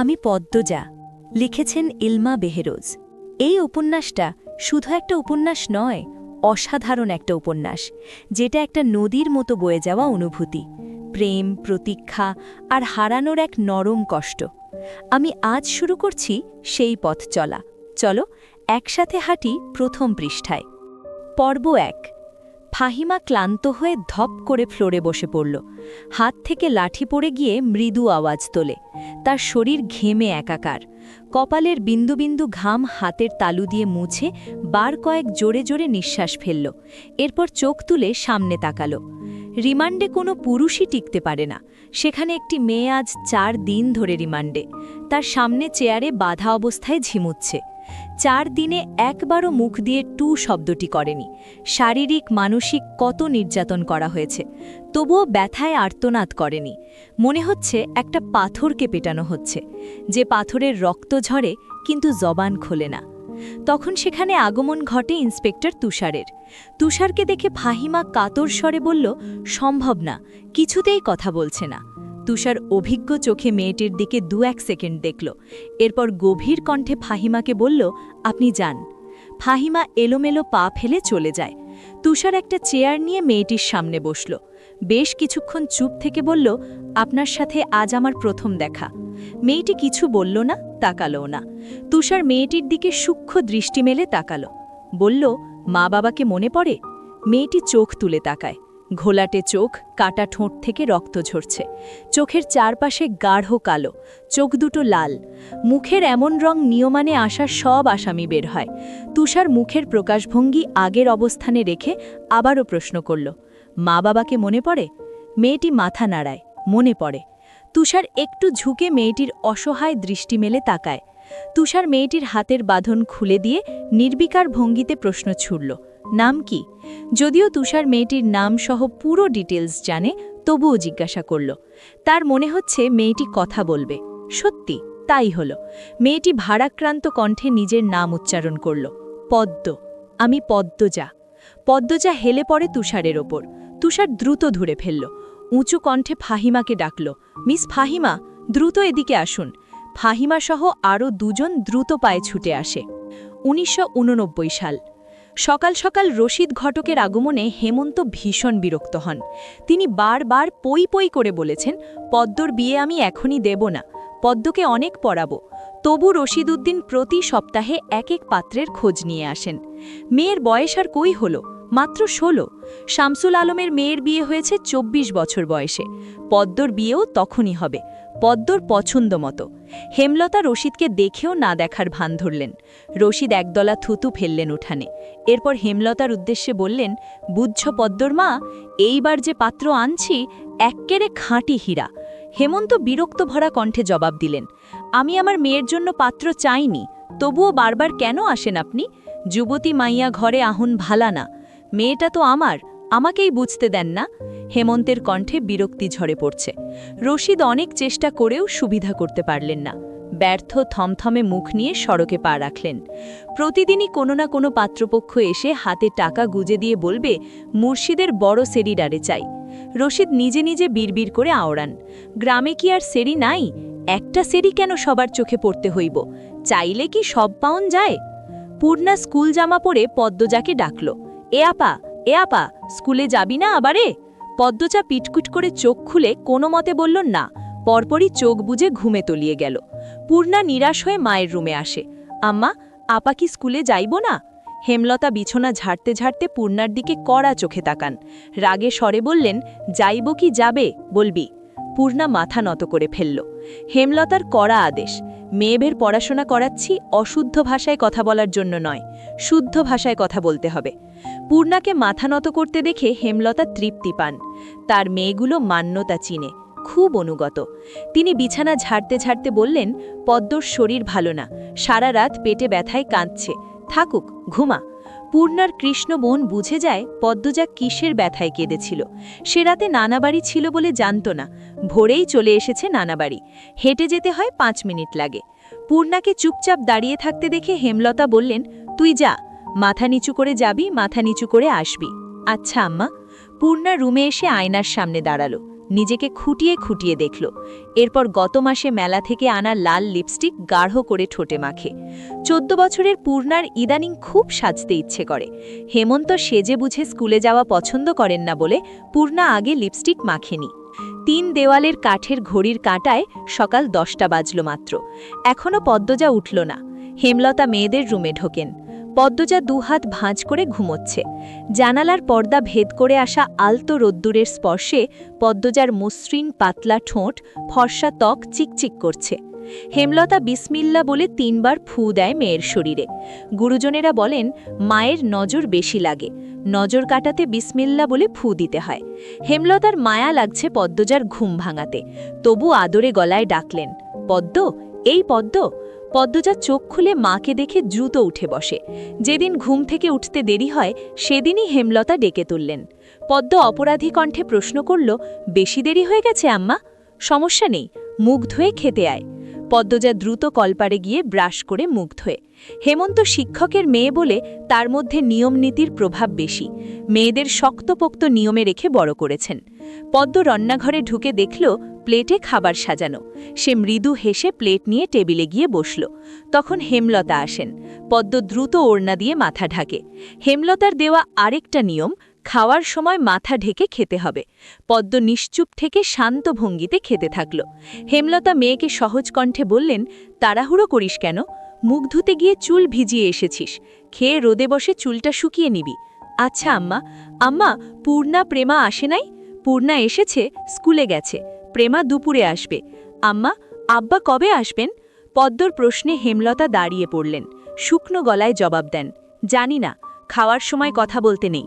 আমি পদ্মজা লিখেছেন ইলমা বেহেরোজ। এই উপন্যাসটা শুধু একটা উপন্যাস নয়, অসাধারণ একটা উপন্যাস, যেটা একটা নদীর মতো বয়ে যাওয়া অনুভূতি, প্রেম, প্রতীক্ষা আর হারানোর এক নরম কষ্ট। আমি আজ শুরু করছি সেই পথ চলা। চলো একসাথে হাঁটি প্রথম পৃষ্ঠায়। পর্ব ১। ফাহিমা ক্লান্ত হয়ে ধপ করে ফ্লোরে বসে পড়ল। হাত থেকে লাঠি পড়ে গিয়ে মৃদু আওয়াজ তোলে। তার শরীর ঘেমে একাকার। কপালের বিন্দু বিন্দু ঘাম হাতের তালু দিয়ে মুছে বার কয়েক জোরে জোরে নিঃশ্বাস ফেলল। এরপর চোখ তুলে সামনে তাকাল। রিমান্ডে কোনো পুরুষই টিকতে পারে না। সেখানে একটি মেয়ে আজ ৪ দিন ধরে রিমান্ডে। তার সামনে চেয়ারে বাঁধা অবস্থায় ঝিমুচ্ছে। ৪ দিনে একবারও মুখ দিয়ে টু শব্দটি করেনি। শারীরিক মানসিক কত নির্যাতন করা হয়েছে, তবুও ব্যথায় আর্তনাদ করেনি। মনে হচ্ছে একটা পাথরকে পেটানো হচ্ছে, যে পাথরের রক্ত ঝরে কিন্তু জবান খোলে না। তখন সেখানে আগমন ঘটে ইন্সপেক্টর তুষারের। তুষারকে দেখে ফাহিমা কাতর স্বরে বলল, সম্ভব না, কিছুতেই কথা বলছে না। তুষার অভিজ্ঞ চোখে মেয়েটির দিকে ২-১ সেকেন্ড দেখল। এরপর গভীর কণ্ঠে ফাহিমাকে বলল, আপনি যান। ফাহিমা এলোমেলো পা ফেলে চলে যায়। তুষার একটা চেয়ার নিয়ে মেয়েটির সামনে বসল। বেশ কিছুক্ষণ চুপ থেকে বলল, আপনার সাথে আজ আমার প্রথম দেখা। মেয়েটি কিছু বলল না, তাকালও না। তুষার মেয়েটির দিকে সূক্ষ্ম দৃষ্টি মেলে তাকাল। বলল, মা বাবাকে মনে পড়ে? মেয়েটি চোখ তুলে তাকায়। ঘোলাটে চোখ, কাটা ঠোঁট থেকে রক্ত ঝরছে। চোখের চারপাশে গাঢ় কালো, চোখ দুটো লাল। মুখের এমন রং নিয়মানে আসা সব আসামি বের হয়। তুষার মুখের প্রকাশভঙ্গি আগের অবস্থানে রেখে আবারও প্রশ্ন করল, মা বাবাকে মনে পড়ে? মেয়েটি মাথা নাড়ায়, মনে পড়ে। তুষার একটু ঝুঁকে মেয়েটির অসহায় দৃষ্টি মেলে তাকায়। তুষার মেয়েটির হাতের বাঁধন খুলে দিয়ে নির্বিকার ভঙ্গিতে প্রশ্ন ছুড়ল, নাম কি? যদিও তুষার মেয়েটির নাম সহ পুরো ডিটেলস জানে, তবুও জিজ্ঞাসা করল। তার মনে হচ্ছে মেয়েটি কথা বলবে। সত্যি তাই হল। মেয়েটি ভারাক্রান্ত কণ্ঠে নিজের নাম উচ্চারণ করল, পদ্ম। আমি পদ্মজা। পদ্মজা হেলে পড়ে তুষারের ওপর। তুষার দ্রুত ধরে ফেলল। উঁচু কণ্ঠে ফাহিমাকে ডাকল, মিস ফাহিমা, দ্রুত এদিকে আসুন। ফাহিমা সহ আরও ২ জন দ্রুত পায়ে ছুটে আসে। ১৯৮৯ সাল। সকাল সকাল রশিদ ঘটকের আগমনে হেমন্ত ভীষণ বিরক্ত হন। তিনি বারবার পই পই করে বলেছেন, পদ্মর বিয়ে আমি এখনই দেব না, পদ্মকে অনেক পড়াবো। তবু রশিদ উদ্দিন প্রতি সপ্তাহে এক এক পাত্রের খোঁজ নিয়ে আসেন। মেয়ের বয়স আর কই হলো, মাত্র ১৬। শামসুল আলমের মেয়ের বিয়ে হয়েছে ২৪ বছর বয়সে। পদ্মর বিয়েও তখনই হবে, পদ্মর পছন্দ মতো। হেমলতা রশিদকে দেখেও না দেখার ভান ধরলেন। রশিদ একদলা থুতু ফেললেন উঠানে। এরপর হেমলতার উদ্দেশ্যে বললেন, বুঝছ পদ্মর মা, এইবার যে পাত্র আনছি এক্কেরে খাঁটি হীরা। হেমন্ত বিরক্ত ভরা কণ্ঠে জবাব দিলেন, আমি আমার মেয়ের জন্য পাত্র চাইনি, তবুও বারবার কেন আসেন আপনি? যুবতী মাইয়া ঘরে আহুন ভালা না। মেয়েটা তো আমার, আমাকেই বুঝতে দেন না। হেমন্তের কণ্ঠে বিরক্তি ঝরে পড়ছে। রশিদ অনেক চেষ্টা করেও সুবিধা করতে পারলেন না। ব্যর্থ থমথমে মুখ নিয়ে সড়কে পা রাখলেন। প্রতিদিনই কোনো না কোনো পাত্রপক্ষ এসে হাতে টাকা গুজে দিয়ে বলবে, মুর্শিদের বড় সেরিডারে চাই। রশিদ নিজে নিজে বিড়বিড় করে আওড়ান, গ্রামে কি আর সেরি নাই? একটা সেরি কেন সবার চোখে পড়তে হইব? চাইলে কি সব পাউন যায়? পূর্ণা স্কুল জামা পরে পদ্মজাকে ডাকল, এ আপা, স্কুলে যাবি না আবারে? পদ্মজা পিটকুট করে চোখ খুলে কোনো মতে বলল না। পরপরই চোখ বুজে ঘুমে তলিয়ে গেল। পূর্ণা নিরাশ হয়ে মায়ের রুমে আসে, আম্মা, আপা কি স্কুলে যাইব না? হেমলতা বিছানা ঝাড়তে ঝাড়তে পূর্ণার দিকে কড়া চোখে তাকান। রাগে স্বরে বললেন, যাইব কি যাবে বলবি? পূর্ণা মাথা নত করে ফেলল। হেমলতার কড়া আদেশ, মেয়েবের পড়াশোনা করাচ্ছি, অশুদ্ধ ভাষায় কথা বলার জন্য নয়, শুদ্ধ ভাষায় কথা বলতে হবে। পূর্ণাকে মাথা নত করতে দেখে হেমলতা তৃপ্তি পান। তার মেয়েগুলো মান্যতা চিনে, খুব অনুগত। তিনি বিছানা ঝাড়তে ঝাড়তে বললেন, পদ্মর শরীর ভালো না, সারা রাত পেটে ব্যথায় কাঁদছে, থাকুক, ঘুমা। পূর্ণার কৃষ্ণ বোন বুঝে যায় পদ্মজা কিসের ব্যথায় কেঁদেছিল। সে রাতে নানাবাড়ি ছিল বলে জানত না। ভোরেই চলে এসেছে নানাবাড়ি। হেঁটে যেতে হয় ৫ মিনিট লাগে। পূর্ণাকে চুপচাপ দাঁড়িয়ে থাকতে দেখে হেমলতা বললেন, তুই যা, মাথা নিচু করে যাবি, মাথা নিচু করে আসবি। আচ্ছা আম্মা। পূর্ণা রুমে এসে আয়নার সামনে দাঁড়ালো। নিজেকে খুঁটিয়ে খুঁটিয়ে দেখল। এরপর গত মাসে মেলা থেকে আনা লাল লিপস্টিক গাঢ় করে ঠোঁটে মাখে। 14 বছরের পূর্ণার ইদানিং খুব সাজতে ইচ্ছে করে। হেমন্ত সেজে বুঝে স্কুলে যাওয়া পছন্দ করেন না বলে পূর্ণা আগে লিপস্টিক মাখেনি। 3 দেওয়ালের কাঠের ঘড়ির কাঁটায় সকাল 10টা বাজল মাত্র। এখনও পদ্মজা উঠল না। হেমলতা মেয়েদের রুমে ঢোকেন। পদ্মজা দুহাত ভাঁজ করে ঘুমোচ্ছে। জানালার পর্দা ভেদ করে আসা আলতো রোদ্দুরের স্পর্শে পদ্মজার মসৃণ পাতলা ঠোঁট, ফর্সা ত্বক চিকচিক করছে। হেমলতা বিসমিল্লা বলে 3 বার ফু দেয় মেয়ের শরীরে। গুরুজনেরা বলেন মায়ের নজর বেশি লাগে, নজর কাটাতে বিসমিল্লা বলে ফু দিতে হয়। হেমলতার মায়া লাগছে পদ্মজার ঘুম ভাঙাতে, তবু আদরে গলায় ডাকলেন, পদ্ম, এই পদ্ম। পদ্মজা চোখ খুলে মাকে দেখে দ্রুত উঠে বসে। যেদিন ঘুম থেকে উঠতে দেরি হয় সেদিনই হেমলতা ডেকে তুললেন। পদ্ম অপরাধী কণ্ঠে প্রশ্ন করল, বেশি দেরি হয়ে গেছে আম্মা? সমস্যা নেই, মুখ ধুয়ে খেতে আয়। পদ্মজা দ্রুত কলপারে গিয়ে ব্রাশ করে মুখ ধোয়ে। হেমন্ত শিক্ষকের মেয়ে বলে তার মধ্যে নিয়মনীতির প্রভাব বেশি। মেয়েদের শক্তপোক্ত নিয়মে রেখে বড় করেছেন। পদ্ম রান্নাঘরে ঢুকে দেখল প্লেটে খাবার সাজানো। সে মৃদু হেসে প্লেট নিয়ে টেবিলে গিয়ে বসল। তখন হেমলতা আসেন। পদ্ম দ্রুত ওড়না দিয়ে মাথা ঢাকে। হেমলতার দেওয়া আরেকটা নিয়ম, খাওয়ার সময় মাথা ঢেকে খেতে হবে। পদ্ম নিশ্চুপ থেকে শান্ত ভঙ্গিতে খেতে থাকল। হেমলতা মেয়েকে সহজ কণ্ঠে বললেন, তাড়াহুড়ো করিস কেন? মুখ ধুতে গিয়ে চুল ভিজিয়ে এসেছিস, খেয়ে রোদে বসে চুলটা শুকিয়ে নিবি। আচ্ছা আম্মা। আম্মা, পূর্ণা প্রেমা আসে নাই? পূর্ণা এসেছে, স্কুলে গেছে। প্রেমা দুপুরে আসবে। আম্মা, আব্বা কবে আসবেন? পদ্মর প্রশ্নে হেমলতা দাঁড়িয়ে পড়লেন। শুকনো গলায় জবাব দেন, জানি না, খাওয়ার সময় কথা বলতে নেই।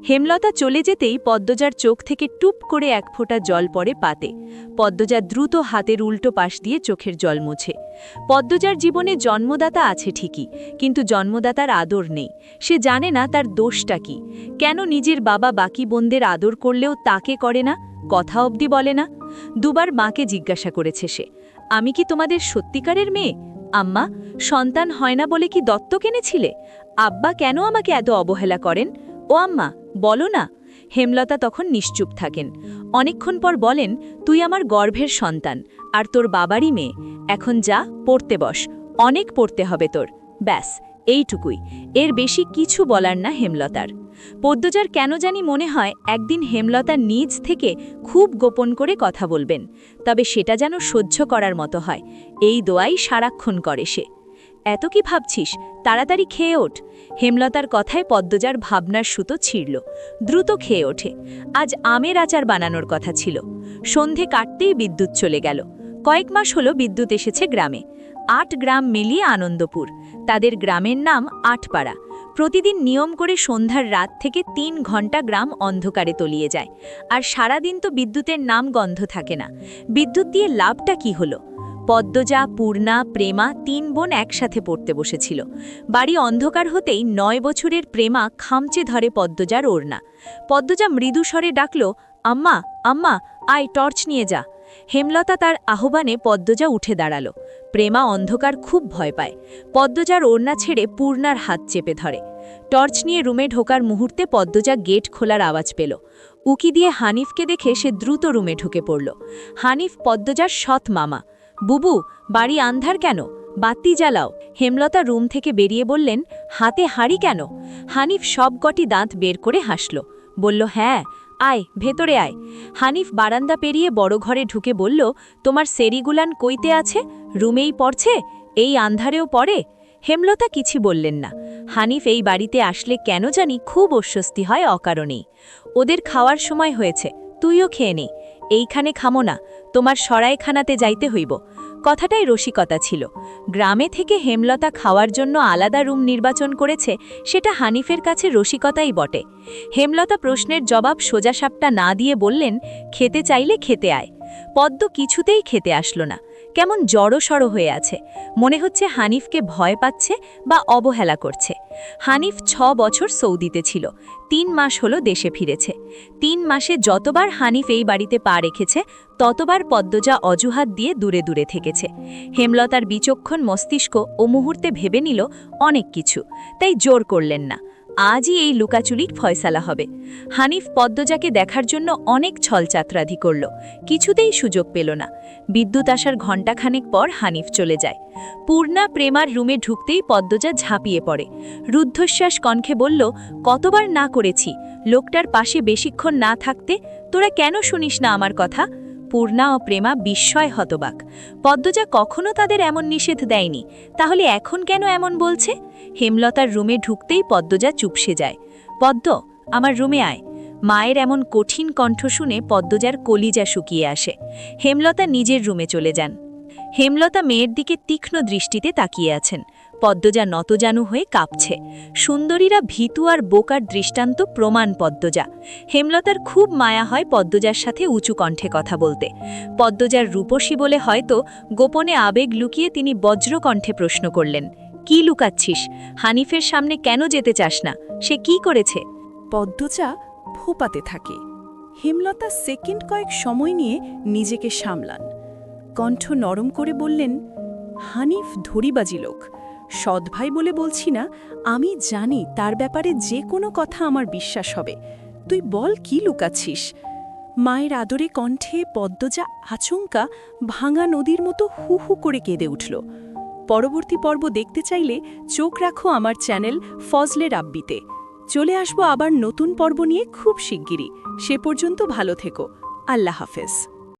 হেমলতা চলে যেতেই পদ্মজার চোখ থেকে টুপ করে 1 ফোঁটা জল পড়ে পাতে। পদ্মজা দ্রুত হাতের উল্টো পাশ দিয়ে চোখের জল মুছে। পদ্মজার জীবনে জন্মদাতা আছে ঠিকই, কিন্তু জন্মদাতার আদর নেই। সে জানে না তার দোষটা কি, কেন নিজের বাবা বাকি বোনদের আদর করলেও তাকে করে না, কথা অবধি বলে না। 2 বার মাকে জিজ্ঞাসা করেছে সে, আমি কি তোমাদের সত্যিকারের মেয়ে? আম্মা, সন্তান হয় না বলে কি দত্তক এনেছিলে? আব্বা কেন আমাকে এত অবহেলা করেন? ও আম্মা, বলো না। হেমলতা তখন নিশ্চুপ থাকেন। অনেকক্ষণ পর বলেন, তুই আমার গর্ভের সন্তান, আর তোর বাবারই মেয়ে। এখন যা, পড়তে বস, অনেক পড়তে হবে তোর। ব্যাস, এইটুকুই, এর বেশি কিছু বলার না হেমলতার। পদ্মজার কেন জানি মনে হয় একদিন হেমলতা নিজ থেকে খুব গোপন করে কথা বলবেন, তবে সেটা যেন সহ্য করার মতো হয়। এই দোয়াই সারাক্ষণ করে সে। এত কি ভাবছিস, তাড়াতাড়ি খেয়ে ওঠ। হেমলতার কথায় পদ্মজার ভাবনার সুতো ছিঁড়ল। দ্রুত খেয়ে ওঠে। আজ আমের আচার বানানোর কথা ছিল। সন্ধে কাটতেই বিদ্যুৎ চলে গেল। কয়েক মাস হলো বিদ্যুৎ এসেছে গ্রামে। 8 গ্রাম মিলিয়ে আনন্দপুর। তাদের গ্রামের নাম আটপাড়া। প্রতিদিন নিয়ম করে সন্ধ্যার রাত থেকে 3 ঘন্টা গ্রাম অন্ধকারে তলিয়ে যায়। আর সারাদিন তো বিদ্যুতের নাম গন্ধ থাকে না। বিদ্যুৎ দিয়ে লাভটা কি হলো? পদ্মজা, পূর্ণা, প্রেমা 3 বোন একসাথে পড়তে বসেছিল। বাড়ি অন্ধকার হতেই 9 বছরের প্রেমা খামচে ধরে পদ্মজার ওড়না। পদ্মজা মৃদু স্বরে ডাকল, আম্মা, আম্মা, আয় টর্চ নিয়ে যা। হেমলতা তার আহ্বানে পদ্মজা উঠে দাঁড়ালো। প্রেমা অন্ধকার খুব ভয় পায়। পদ্মজার ওড়না ছেড়ে পূর্ণার হাত চেপে ধরে। টর্চ নিয়ে রুমে ঢোকার মুহূর্তে পদ্মজা গেট খোলার আওয়াজ পেল। উকি দিয়ে হানিফকে দেখে সে দ্রুত রুমে ঢুকে পড়ল। হানিফ পদ্মজার সৎ মামা। বুবু, বাড়ি আন্ধার কেন? বাতি জ্বালাও। হেমলতা রুম থেকে বেরিয়ে বললেন, হাতে হাঁড়ি কেন? হানিফ সবকটি দাঁত বের করে হাসল। বলল, হ্যাঁ, আয় ভেতরে আয়। হানিফ বারান্দা পেরিয়ে বড় ঘরে ঢুকে বলল, তোমার সেরিগুলান কইতে আছে? রুমেই পড়ছে? এই আন্ধারেও পড়ে? হেমলতা কিছু বললেন না। হানিফ এই বাড়িতে আসলে কেন জানি খুব অস্বস্তি হয় অকারণেই। ওদের খাওয়ার সময় হয়েছে, তুইও খেয়ে নে। এইখানে খামো না, তোমার সরাইখানাতে যাইতে হইব। কথাটাই রসিকতা ছিল। গ্রামে থেকে হেমলতা খাওয়ার জন্য আলাদা রুম নির্বাচন করেছে, সেটা হানিফের কাছে রসিকতাই বটে। হেমলতা প্রশ্নের জবাব সোজাসাপটা না দিয়ে বললেন, খেতে চাইলে খেতে আয়। পদ্ম কিছুতেই খেতে আসলো না। কেমন জড়সড় হয়ে আছে, মনে হচ্ছে হানিফকে ভয় পাচ্ছে বা অবহেলা করছে। হানিফ 6 বছর সৌদিতে ছিল, 3 মাস হলো দেশে ফিরেছে। 3 মাসে যতবার হানিফ এই বাড়িতে পা রেখেছে ততবার পদ্মজা অজুহাত দিয়ে দূরে দূরে থেকেছে। হেমলতার বিচক্ষণ মস্তিষ্ক ও মুহূর্তে ভেবে নিল অনেক কিছু, তাই জোর করলেন না। আজই এই লুকাচুরির ফয়সালা হবে। হানিফ পদ্মজাকে দেখার জন্য অনেক ছলচাত্রাদি করল, কিছুতেই সুযোগ পেল না। বিদ্যুৎ আসার ঘণ্টাখানেক পর হানিফ চলে যায়। পূর্ণা প্রেমার রুমে ঢুকতেই পদ্মজা ঝাঁপিয়ে পড়ে। রুদ্ধশ্বাস কণ্ঠে বলল, কতবার না করেছি, লোকটার পাশে বেশিক্ষণ না থাকতে? তোরা কেন শুনিস না আমার কথা? পূর্ণা ও প্রেমা বিস্ময় হতবাক। পদ্মজা কখনো তাদের এমন নিষেধ দেয়নি, তাহলে এখন কেন এমন বলছে? হেমলতার রুমে ঢুকতেই পদ্মজা চুপসে যায়। পদ্ম, আমার রুমে আয়। মায়ের এমন কঠিন কণ্ঠ শুনে পদ্মজার কলিজা শুকিয়ে আসে। হেমলতা নিজের রুমে চলে যান। হেমলতা মেয়ের দিকে তীক্ষ্ণ দৃষ্টিতে তাকিয়ে আছেন। পদ্মজা নতজানু হয়ে কাঁপছে। সুন্দরীরা ভীতু আর বোকার দৃষ্টান্ত প্রমাণ পদ্মজা। হেমলতার খুব মায়া হয় পদ্মজার সাথে উঁচু কণ্ঠে কথা বলতে। পদ্মজার রূপসী বলে হয়তো গোপনে আবেগ লুকিয়ে তিনি বজ্রকণ্ঠে প্রশ্ন করলেন, কি লুকাচ্ছিস? হানিফের সামনে কেন যেতে চাস না? সে কি করেছে? পদ্মজা ফোপাতে থাকে। হেমলতা সেকেন্ড কয়েক সময় নিয়ে নিজেকে সামলান। কণ্ঠ নরম করে বললেন, হানিফ ধরিবাজি লোক। সৎ ভাই বলে বলছি না, আমি জানি তার ব্যাপারে যে কোনো কথা আমার বিশ্বাস হবে। তুই বল কি লুকাচ্ছিস? মায়ের আদরে কণ্ঠে পদ্মজা আচমকা ভাঙা নদীর মতো হু হু করে কেঁদে উঠল। পরবর্তী পর্ব দেখতে চাইলে চোখ রাখো আমার চ্যানেল ফজলে রাব্বিতে। চলে আসবো আবার নতুন পর্ব নিয়ে খুব শিগগিরই। সে পর্যন্ত ভালো থেকো। আল্লাহ হাফেজ।